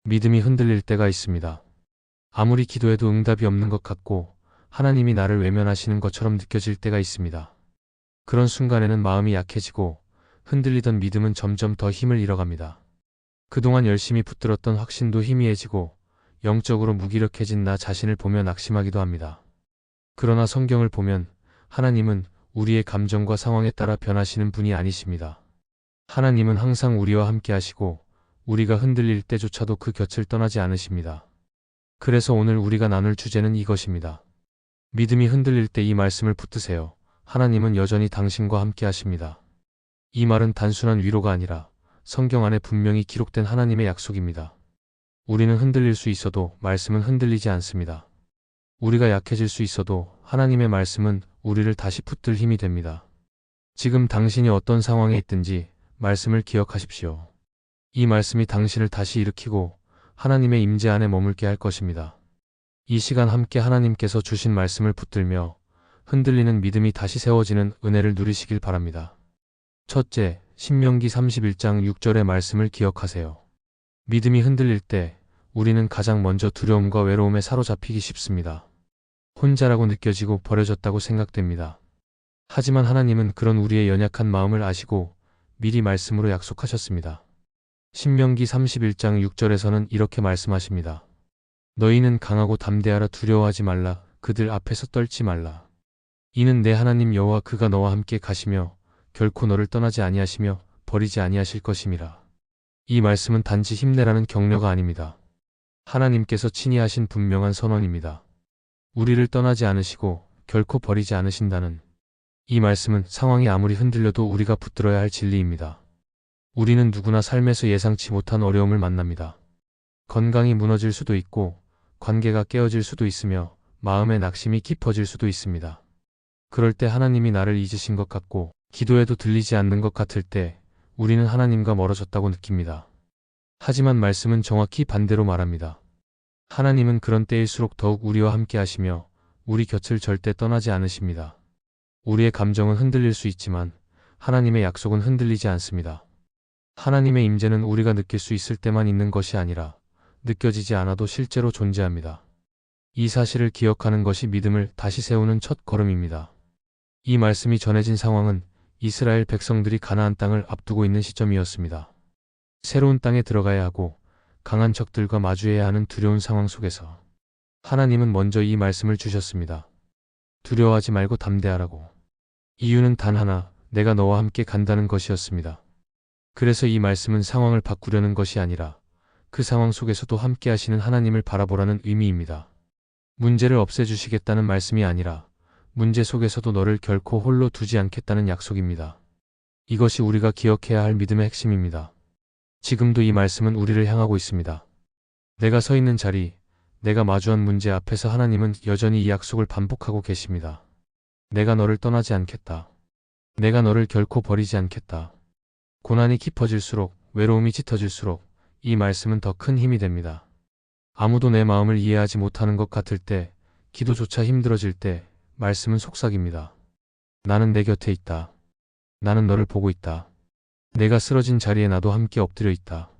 믿음이 흔들릴 때가 있습니다. 아무리 기도해도 응답이 없는 것 같고 하나님이 나를 외면하시는 것처럼 느껴질 때가 있습니다. 그런 순간에는 마음이 약해지고 흔들리던 믿음은 점점 더 힘을 잃어갑니다. 그동안 열심히 붙들었던 확신도 희미해지고 영적으로 무기력해진 나 자신을 보며 낙심하기도 합니다. 그러나 성경을 보면 하나님은 우리의 감정과 상황에 따라 변하시는 분이 아니십니다. 하나님은 항상 우리와 함께 하시고 우리가 흔들릴 때조차도 그 곁을 떠나지 않으십니다. 그래서 오늘 우리가 나눌 주제는 이것입니다. 믿음이 흔들릴 때 이 말씀을 붙드세요. 하나님은 여전히 당신과 함께 하십니다. 이 말은 단순한 위로가 아니라 성경 안에 분명히 기록된 하나님의 약속입니다. 우리는 흔들릴 수 있어도 말씀은 흔들리지 않습니다. 우리가 약해질 수 있어도 하나님의 말씀은 우리를 다시 붙들 힘이 됩니다. 지금 당신이 어떤 상황에 있든지 말씀을 기억하십시오. 이 말씀이 당신을 다시 일으키고 하나님의 임재 안에 머물게 할 것입니다. 이 시간 함께 하나님께서 주신 말씀을 붙들며 흔들리는 믿음이 다시 세워지는 은혜를 누리시길 바랍니다. 첫째, 신명기 31장 6절의 말씀을 기억하세요. 믿음이 흔들릴 때 우리는 가장 먼저 두려움과 외로움에 사로잡히기 쉽습니다. 혼자라고 느껴지고 버려졌다고 생각됩니다. 하지만 하나님은 그런 우리의 연약한 마음을 아시고 미리 말씀으로 약속하셨습니다. 신명기 31장 6절에서는 이렇게 말씀하십니다. 너희는 강하고 담대하라. 두려워하지 말라. 그들 앞에서 떨지 말라. 이는 내 하나님 여호와 그가 너와 함께 가시며 결코 너를 떠나지 아니하시며 버리지 아니하실 것임이라. 이 말씀은 단지 힘내라는 격려가 아닙니다. 하나님께서 친히 하신 분명한 선언입니다. 우리를 떠나지 않으시고 결코 버리지 않으신다는 이 말씀은 상황이 아무리 흔들려도 우리가 붙들어야 할 진리입니다. 우리는 누구나 삶에서 예상치 못한 어려움을 만납니다. 건강이 무너질 수도 있고 관계가 깨어질 수도 있으며 마음의 낙심이 깊어질 수도 있습니다. 그럴 때 하나님이 나를 잊으신 것 같고 기도해도 들리지 않는 것 같을 때 우리는 하나님과 멀어졌다고 느낍니다. 하지만 말씀은 정확히 반대로 말합니다. 하나님은 그런 때일수록 더욱 우리와 함께 하시며 우리 곁을 절대 떠나지 않으십니다. 우리의 감정은 흔들릴 수 있지만 하나님의 약속은 흔들리지 않습니다. 하나님의 임재는 우리가 느낄 수 있을 때만 있는 것이 아니라 느껴지지 않아도 실제로 존재합니다. 이 사실을 기억하는 것이 믿음을 다시 세우는 첫 걸음입니다. 이 말씀이 전해진 상황은 이스라엘 백성들이 가나안 땅을 앞두고 있는 시점이었습니다. 새로운 땅에 들어가야 하고 강한 적들과 마주해야 하는 두려운 상황 속에서 하나님은 먼저 이 말씀을 주셨습니다. 두려워하지 말고 담대하라고. 이유는 단 하나, 내가 너와 함께 간다는 것이었습니다. 그래서 이 말씀은 상황을 바꾸려는 것이 아니라 그 상황 속에서도 함께 하시는 하나님을 바라보라는 의미입니다. 문제를 없애주시겠다는 말씀이 아니라 문제 속에서도 너를 결코 홀로 두지 않겠다는 약속입니다. 이것이 우리가 기억해야 할 믿음의 핵심입니다. 지금도 이 말씀은 우리를 향하고 있습니다. 내가 서 있는 자리, 내가 마주한 문제 앞에서 하나님은 여전히 이 약속을 반복하고 계십니다. 내가 너를 떠나지 않겠다. 내가 너를 결코 버리지 않겠다. 고난이 깊어질수록, 외로움이 짙어질수록 이 말씀은 더 큰 힘이 됩니다. 아무도 내 마음을 이해하지 못하는 것 같을 때, 기도조차 힘들어질 때 말씀은 속삭입니다. 나는 내 곁에 있다. 나는 너를 보고 있다. 내가 쓰러진 자리에 나도 함께 엎드려 있다.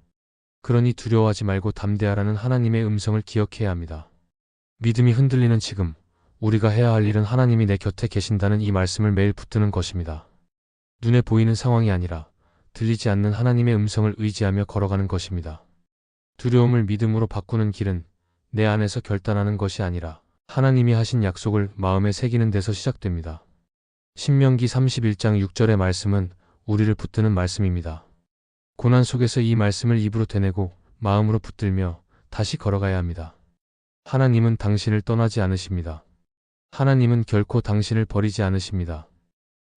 그러니 두려워하지 말고 담대하라는 하나님의 음성을 기억해야 합니다. 믿음이 흔들리는 지금, 우리가 해야 할 일은 하나님이 내 곁에 계신다는 이 말씀을 매일 붙드는 것입니다. 눈에 보이는 상황이 아니라 들리지 않는 하나님의 음성을 의지하며 걸어가는 것입니다. 두려움을 믿음으로 바꾸는 길은 내 안에서 결단하는 것이 아니라 하나님이 하신 약속을 마음에 새기는 데서 시작됩니다. 신명기 31장 6절의 말씀은 우리를 붙드는 말씀입니다. 고난 속에서 이 말씀을 입으로 되뇌고 마음으로 붙들며 다시 걸어가야 합니다. 하나님은 당신을 떠나지 않으십니다. 하나님은 결코 당신을 버리지 않으십니다.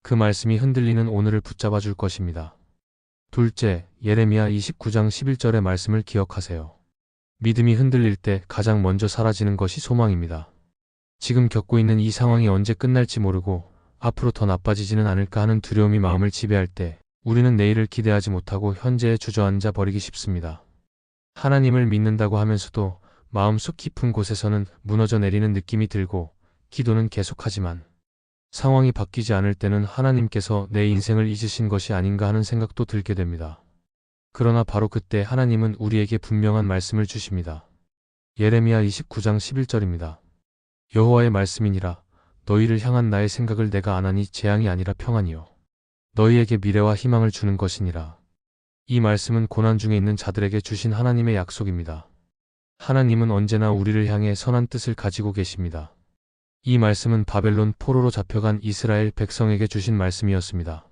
그 말씀이 흔들리는 오늘을 붙잡아 줄 것입니다. 둘째, 예레미야 29장 11절의 말씀을 기억하세요. 믿음이 흔들릴 때 가장 먼저 사라지는 것이 소망입니다. 지금 겪고 있는 이 상황이 언제 끝날지 모르고 앞으로 더 나빠지지는 않을까 하는 두려움이 마음을 지배할 때 우리는 내일을 기대하지 못하고 현재에 주저앉아 버리기 쉽습니다. 하나님을 믿는다고 하면서도 마음속 깊은 곳에서는 무너져 내리는 느낌이 들고 기도는 계속하지만 상황이 바뀌지 않을 때는 하나님께서 내 인생을 잊으신 것이 아닌가 하는 생각도 들게 됩니다. 그러나 바로 그때 하나님은 우리에게 분명한 말씀을 주십니다. 예레미야 29장 11절입니다. 여호와의 말씀이니라. 너희를 향한 나의 생각을 내가 아나니 재앙이 아니라 평안이요 너희에게 미래와 희망을 주는 것이니라. 이 말씀은 고난 중에 있는 자들에게 주신 하나님의 약속입니다. 하나님은 언제나 우리를 향해 선한 뜻을 가지고 계십니다. 이 말씀은 바벨론 포로로 잡혀간 이스라엘 백성에게 주신 말씀이었습니다.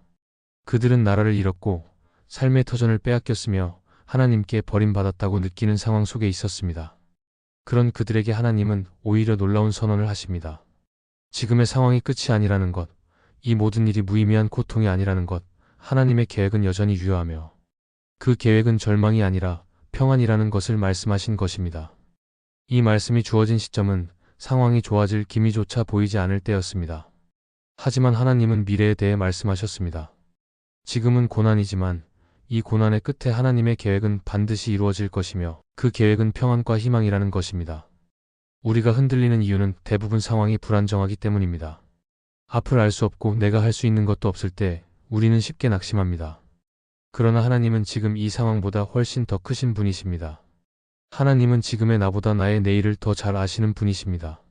그들은 나라를 잃었고 삶의 터전을 빼앗겼으며 하나님께 버림받았다고 느끼는 상황 속에 있었습니다. 그런 그들에게 하나님은 오히려 놀라운 선언을 하십니다. 지금의 상황이 끝이 아니라는 것, 이 모든 일이 무의미한 고통이 아니라는 것, 하나님의 계획은 여전히 유효하며 그 계획은 절망이 아니라 평안이라는 것을 말씀하신 것입니다. 이 말씀이 주어진 시점은 상황이 좋아질 기미조차 보이지 않을 때였습니다. 하지만 하나님은 미래에 대해 말씀하셨습니다. 지금은 고난이지만 이 고난의 끝에 하나님의 계획은 반드시 이루어질 것이며 그 계획은 평안과 희망이라는 것입니다. 우리가 흔들리는 이유는 대부분 상황이 불안정하기 때문입니다. 앞을 알 수 없고 내가 할 수 있는 것도 없을 때 우리는 쉽게 낙심합니다. 그러나 하나님은 지금 이 상황보다 훨씬 더 크신 분이십니다. 하나님은 지금의 나보다 나의 내일을 더 잘 아시는 분이십니다.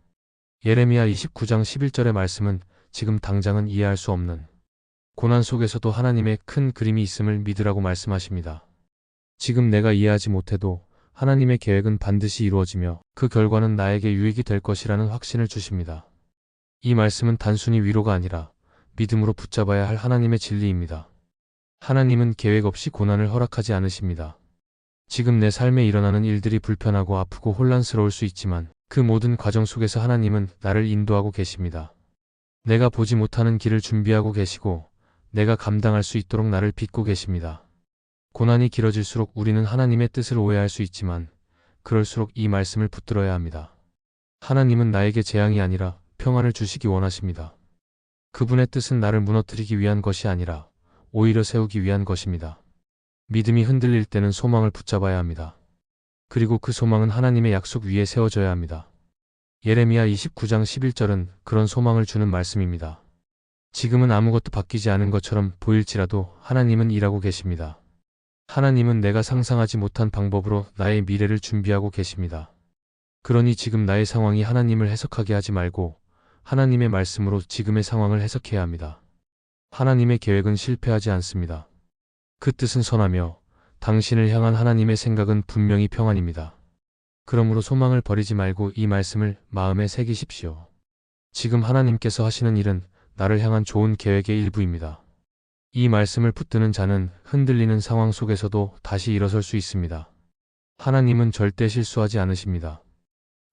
예레미야 29장 11절의 말씀은 지금 당장은 이해할 수 없는 고난 속에서도 하나님의 큰 그림이 있음을 믿으라고 말씀하십니다. 지금 내가 이해하지 못해도 하나님의 계획은 반드시 이루어지며 그 결과는 나에게 유익이 될 것이라는 확신을 주십니다. 이 말씀은 단순히 위로가 아니라 믿음으로 붙잡아야 할 하나님의 진리입니다. 하나님은 계획 없이 고난을 허락하지 않으십니다. 지금 내 삶에 일어나는 일들이 불편하고 아프고 혼란스러울 수 있지만 그 모든 과정 속에서 하나님은 나를 인도하고 계십니다. 내가 보지 못하는 길을 준비하고 계시고 내가 감당할 수 있도록 나를 빚고 계십니다. 고난이 길어질수록 우리는 하나님의 뜻을 오해할 수 있지만 그럴수록 이 말씀을 붙들어야 합니다. 하나님은 나에게 재앙이 아니라 평안을 주시기 원하십니다. 그분의 뜻은 나를 무너뜨리기 위한 것이 아니라 오히려 세우기 위한 것입니다. 믿음이 흔들릴 때는 소망을 붙잡아야 합니다. 그리고 그 소망은 하나님의 약속 위에 세워져야 합니다. 예레미야 29장 11절은 그런 소망을 주는 말씀입니다. 지금은 아무것도 바뀌지 않은 것처럼 보일지라도 하나님은 일하고 계십니다. 하나님은 내가 상상하지 못한 방법으로 나의 미래를 준비하고 계십니다. 그러니 지금 나의 상황이 하나님을 해석하게 하지 말고 하나님의 말씀으로 지금의 상황을 해석해야 합니다. 하나님의 계획은 실패하지 않습니다. 그 뜻은 선하며 당신을 향한 하나님의 생각은 분명히 평안입니다. 그러므로 소망을 버리지 말고 이 말씀을 마음에 새기십시오. 지금 하나님께서 하시는 일은 나를 향한 좋은 계획의 일부입니다. 이 말씀을 붙드는 자는 흔들리는 상황 속에서도 다시 일어설 수 있습니다. 하나님은 절대 실수하지 않으십니다.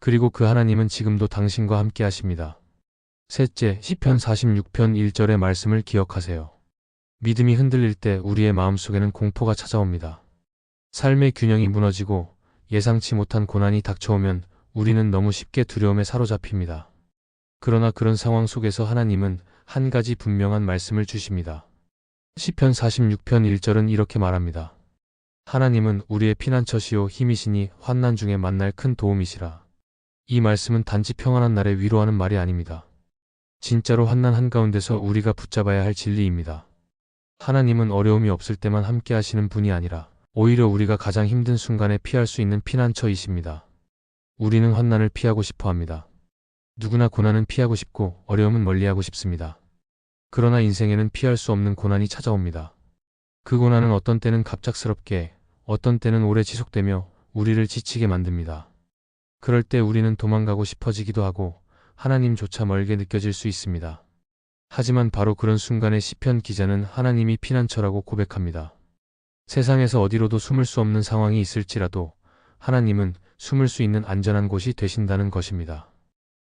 그리고 그 하나님은 지금도 당신과 함께 하십니다. 셋째, 시편 46편 1절의 말씀을 기억하세요. 믿음이 흔들릴 때 우리의 마음속에는 공포가 찾아옵니다. 삶의 균형이 무너지고 예상치 못한 고난이 닥쳐오면 우리는 너무 쉽게 두려움에 사로잡힙니다. 그러나 그런 상황 속에서 하나님은 한 가지 분명한 말씀을 주십니다. 시편 46편 1절은 이렇게 말합니다. 하나님은 우리의 피난처시요 힘이시니 환난 중에 만날 큰 도움이시라. 이 말씀은 단지 평안한 날에 위로하는 말이 아닙니다. 진짜로 환난 한가운데서 우리가 붙잡아야 할 진리입니다. 하나님은 어려움이 없을 때만 함께 하시는 분이 아니라 오히려 우리가 가장 힘든 순간에 피할 수 있는 피난처이십니다. 우리는 환난을 피하고 싶어 합니다. 누구나 고난은 피하고 싶고 어려움은 멀리하고 싶습니다. 그러나 인생에는 피할 수 없는 고난이 찾아옵니다. 그 고난은 어떤 때는 갑작스럽게, 어떤 때는 오래 지속되며 우리를 지치게 만듭니다. 그럴 때 우리는 도망가고 싶어지기도 하고 하나님조차 멀게 느껴질 수 있습니다. 하지만 바로 그런 순간에 시편 기자는 하나님이 피난처라고 고백합니다. 세상에서 어디로도 숨을 수 없는 상황이 있을지라도 하나님은 숨을 수 있는 안전한 곳이 되신다는 것입니다.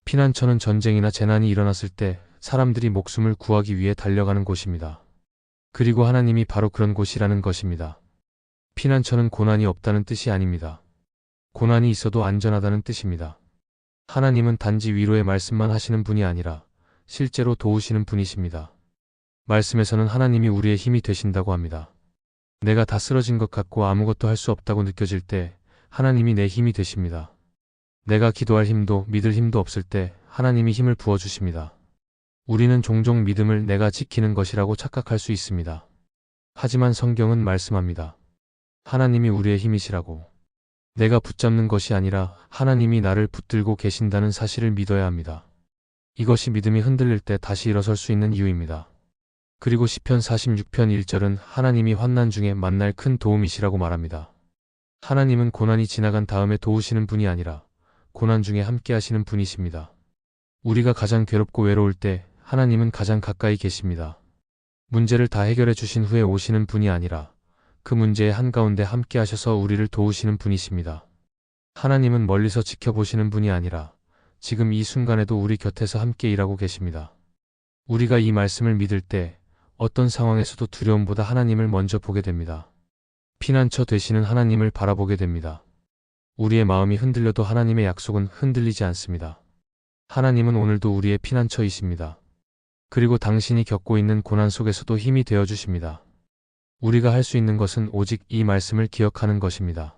피난처는 전쟁이나 재난이 일어났을 때 사람들이 목숨을 구하기 위해 달려가는 곳입니다. 그리고 하나님이 바로 그런 곳이라는 것입니다. 피난처는 고난이 없다는 뜻이 아닙니다. 고난이 있어도 안전하다는 뜻입니다. 하나님은 단지 위로의 말씀만 하시는 분이 아니라 실제로 도우시는 분이십니다. 말씀에서는 하나님이 우리의 힘이 되신다고 합니다. 내가 다 쓰러진 것 같고 아무것도 할 수 없다고 느껴질 때 하나님이 내 힘이 되십니다. 내가 기도할 힘도 믿을 힘도 없을 때 하나님이 힘을 부어주십니다. 우리는 종종 믿음을 내가 지키는 것이라고 착각할 수 있습니다. 하지만 성경은 말씀합니다. 하나님이 우리의 힘이시라고. 내가 붙잡는 것이 아니라 하나님이 나를 붙들고 계신다는 사실을 믿어야 합니다. 이것이 믿음이 흔들릴 때 다시 일어설 수 있는 이유입니다. 그리고 시편 46편 1절은 하나님이 환난 중에 만날 큰 도움이시라고 말합니다. 하나님은 고난이 지나간 다음에 도우시는 분이 아니라 고난 중에 함께 하시는 분이십니다. 우리가 가장 괴롭고 외로울 때 하나님은 가장 가까이 계십니다. 문제를 다 해결해 주신 후에 오시는 분이 아니라 그 문제의 한가운데 함께 하셔서 우리를 도우시는 분이십니다. 하나님은 멀리서 지켜보시는 분이 아니라 지금 이 순간에도 우리 곁에서 함께 일하고 계십니다. 우리가 이 말씀을 믿을 때 어떤 상황에서도 두려움보다 하나님을 먼저 보게 됩니다. 피난처 되시는 하나님을 바라보게 됩니다. 우리의 마음이 흔들려도 하나님의 약속은 흔들리지 않습니다. 하나님은 오늘도 우리의 피난처이십니다. 그리고 당신이 겪고 있는 고난 속에서도 힘이 되어 주십니다. 우리가 할 수 있는 것은 오직 이 말씀을 기억하는 것입니다.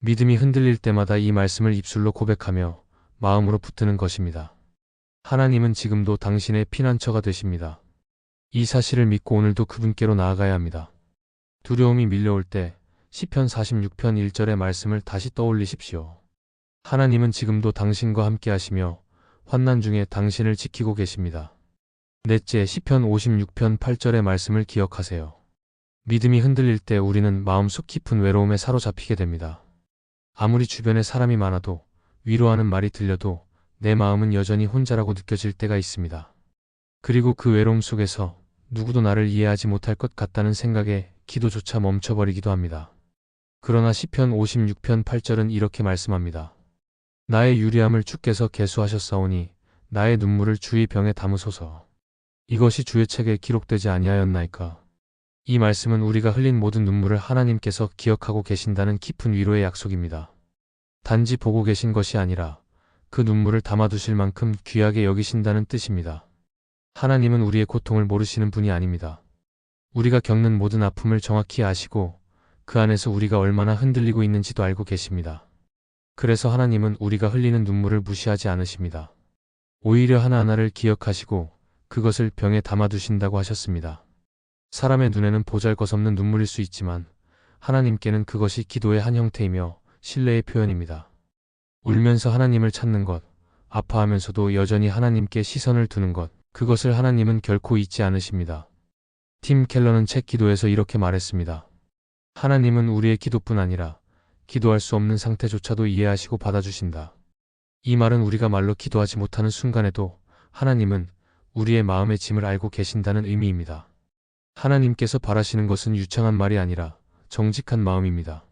믿음이 흔들릴 때마다 이 말씀을 입술로 고백하며 마음으로 붙드는 것입니다. 하나님은 지금도 당신의 피난처가 되십니다. 이 사실을 믿고 오늘도 그분께로 나아가야 합니다. 두려움이 밀려올 때 시편 46편 1절의 말씀을 다시 떠올리십시오. 하나님은 지금도 당신과 함께 하시며 환난 중에 당신을 지키고 계십니다. 넷째, 시편 56편 8절의 말씀을 기억하세요. 믿음이 흔들릴 때 우리는 마음속 깊은 외로움에 사로잡히게 됩니다. 아무리 주변에 사람이 많아도 위로하는 말이 들려도 내 마음은 여전히 혼자라고 느껴질 때가 있습니다. 그리고 그 외로움 속에서 누구도 나를 이해하지 못할 것 같다는 생각에 기도조차 멈춰버리기도 합니다. 그러나 시편 56편 8절은 이렇게 말씀합니다. 나의 유리함을 주께서 계수하셨사오니 나의 눈물을 주의 병에 담으소서. 이것이 주의 책에 기록되지 아니하였나이까. 이 말씀은 우리가 흘린 모든 눈물을 하나님께서 기억하고 계신다는 깊은 위로의 약속입니다. 단지 보고 계신 것이 아니라 그 눈물을 담아두실 만큼 귀하게 여기신다는 뜻입니다. 하나님은 우리의 고통을 모르시는 분이 아닙니다. 우리가 겪는 모든 아픔을 정확히 아시고 그 안에서 우리가 얼마나 흔들리고 있는지도 알고 계십니다. 그래서 하나님은 우리가 흘리는 눈물을 무시하지 않으십니다. 오히려 하나하나를 기억하시고 그것을 병에 담아두신다고 하셨습니다. 사람의 눈에는 보잘것없는 눈물일 수 있지만 하나님께는 그것이 기도의 한 형태이며 신뢰의 표현입니다. 울면서 하나님을 찾는 것, 아파하면서도 여전히 하나님께 시선을 두는 것, 그것을 하나님은 결코 잊지 않으십니다. 팀 켈러는 책 기도에서 이렇게 말했습니다. 하나님은 우리의 기도뿐 아니라 기도할 수 없는 상태조차도 이해하시고 받아주신다. 이 말은 우리가 말로 기도하지 못하는 순간에도 하나님은 우리의 마음의 짐을 알고 계신다는 의미입니다. 하나님께서 바라시는 것은 유창한 말이 아니라 정직한 마음입니다.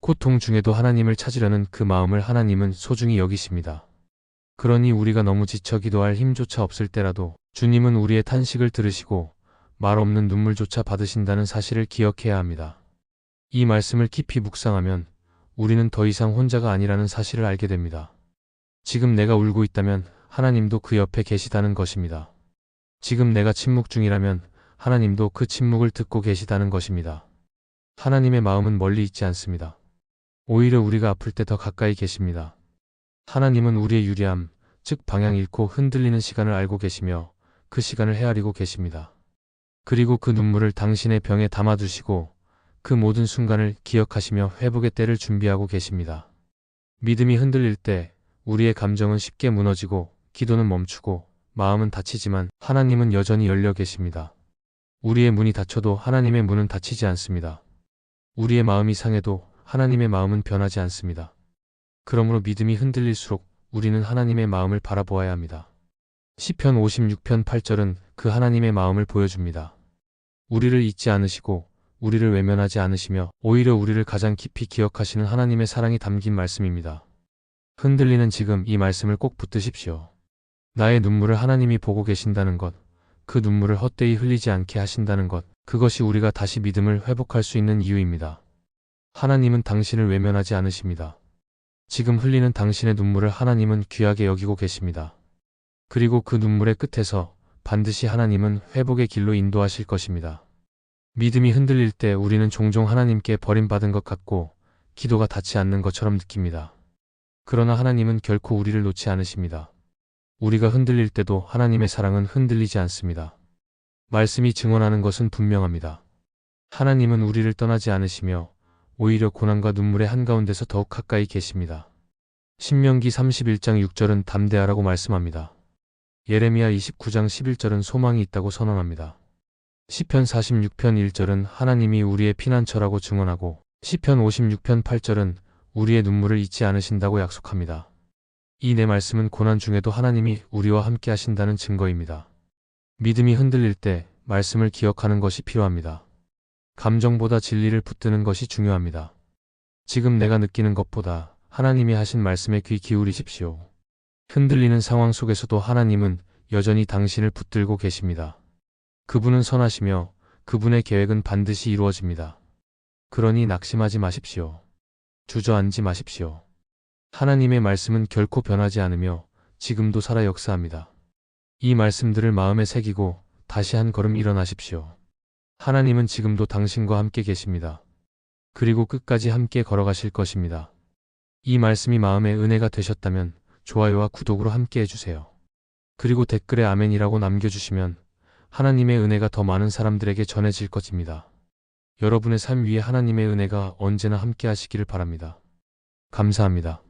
고통 중에도 하나님을 찾으려는 그 마음을 하나님은 소중히 여기십니다. 그러니 우리가 너무 지쳐 기도할 힘조차 없을 때라도 주님은 우리의 탄식을 들으시고 말 없는 눈물조차 받으신다는 사실을 기억해야 합니다. 이 말씀을 깊이 묵상하면 우리는 더 이상 혼자가 아니라는 사실을 알게 됩니다. 지금 내가 울고 있다면 하나님도 그 옆에 계시다는 것입니다. 지금 내가 침묵 중이라면 하나님도 그 침묵을 듣고 계시다는 것입니다. 하나님의 마음은 멀리 있지 않습니다. 오히려 우리가 아플 때 더 가까이 계십니다. 하나님은 우리의 유리함, 즉 방향 잃고 흔들리는 시간을 알고 계시며 그 시간을 헤아리고 계십니다. 그리고 그 눈물을 당신의 병에 담아두시고 그 모든 순간을 기억하시며 회복의 때를 준비하고 계십니다. 믿음이 흔들릴 때 우리의 감정은 쉽게 무너지고 기도는 멈추고 마음은 닫히지만 하나님은 여전히 열려 계십니다. 우리의 문이 닫혀도 하나님의 문은 닫히지 않습니다. 우리의 마음이 상해도 하나님의 마음은 변하지 않습니다. 그러므로 믿음이 흔들릴수록 우리는 하나님의 마음을 바라보아야 합니다. 시편 56편 8절은 그 하나님의 마음을 보여줍니다. 우리를 잊지 않으시고 우리를 외면하지 않으시며 오히려 우리를 가장 깊이 기억하시는 하나님의 사랑이 담긴 말씀입니다. 흔들리는 지금 이 말씀을 꼭 붙드십시오. 나의 눈물을 하나님이 보고 계신다는 것, 그 눈물을 헛되이 흘리지 않게 하신다는 것, 그것이 우리가 다시 믿음을 회복할 수 있는 이유입니다. 하나님은 당신을 외면하지 않으십니다. 지금 흘리는 당신의 눈물을 하나님은 귀하게 여기고 계십니다. 그리고 그 눈물의 끝에서 반드시 하나님은 회복의 길로 인도하실 것입니다. 믿음이 흔들릴 때 우리는 종종 하나님께 버림받은 것 같고 기도가 닿지 않는 것처럼 느낍니다. 그러나 하나님은 결코 우리를 놓지 않으십니다. 우리가 흔들릴 때도 하나님의 사랑은 흔들리지 않습니다. 말씀이 증언하는 것은 분명합니다. 하나님은 우리를 떠나지 않으시며 오히려 고난과 눈물의 한가운데서 더욱 가까이 계십니다. 신명기 31장 6절은 담대하라고 말씀합니다. 예레미야 29장 11절은 소망이 있다고 선언합니다. 시편 46편 1절은 하나님이 우리의 피난처라고 증언하고 시편 56편 8절은 우리의 눈물을 잊지 않으신다고 약속합니다. 이 네 말씀은 고난 중에도 하나님이 우리와 함께 하신다는 증거입니다. 믿음이 흔들릴 때 말씀을 기억하는 것이 필요합니다. 감정보다 진리를 붙드는 것이 중요합니다. 지금 내가 느끼는 것보다 하나님이 하신 말씀에 귀 기울이십시오. 흔들리는 상황 속에서도 하나님은 여전히 당신을 붙들고 계십니다. 그분은 선하시며 그분의 계획은 반드시 이루어집니다. 그러니 낙심하지 마십시오. 주저앉지 마십시오. 하나님의 말씀은 결코 변하지 않으며 지금도 살아 역사합니다. 이 말씀들을 마음에 새기고 다시 한 걸음 일어나십시오. 하나님은 지금도 당신과 함께 계십니다. 그리고 끝까지 함께 걸어가실 것입니다. 이 말씀이 마음의 은혜가 되셨다면 좋아요와 구독으로 함께 해주세요. 그리고 댓글에 아멘이라고 남겨주시면 하나님의 은혜가 더 많은 사람들에게 전해질 것입니다. 여러분의 삶 위에 하나님의 은혜가 언제나 함께 하시기를 바랍니다. 감사합니다.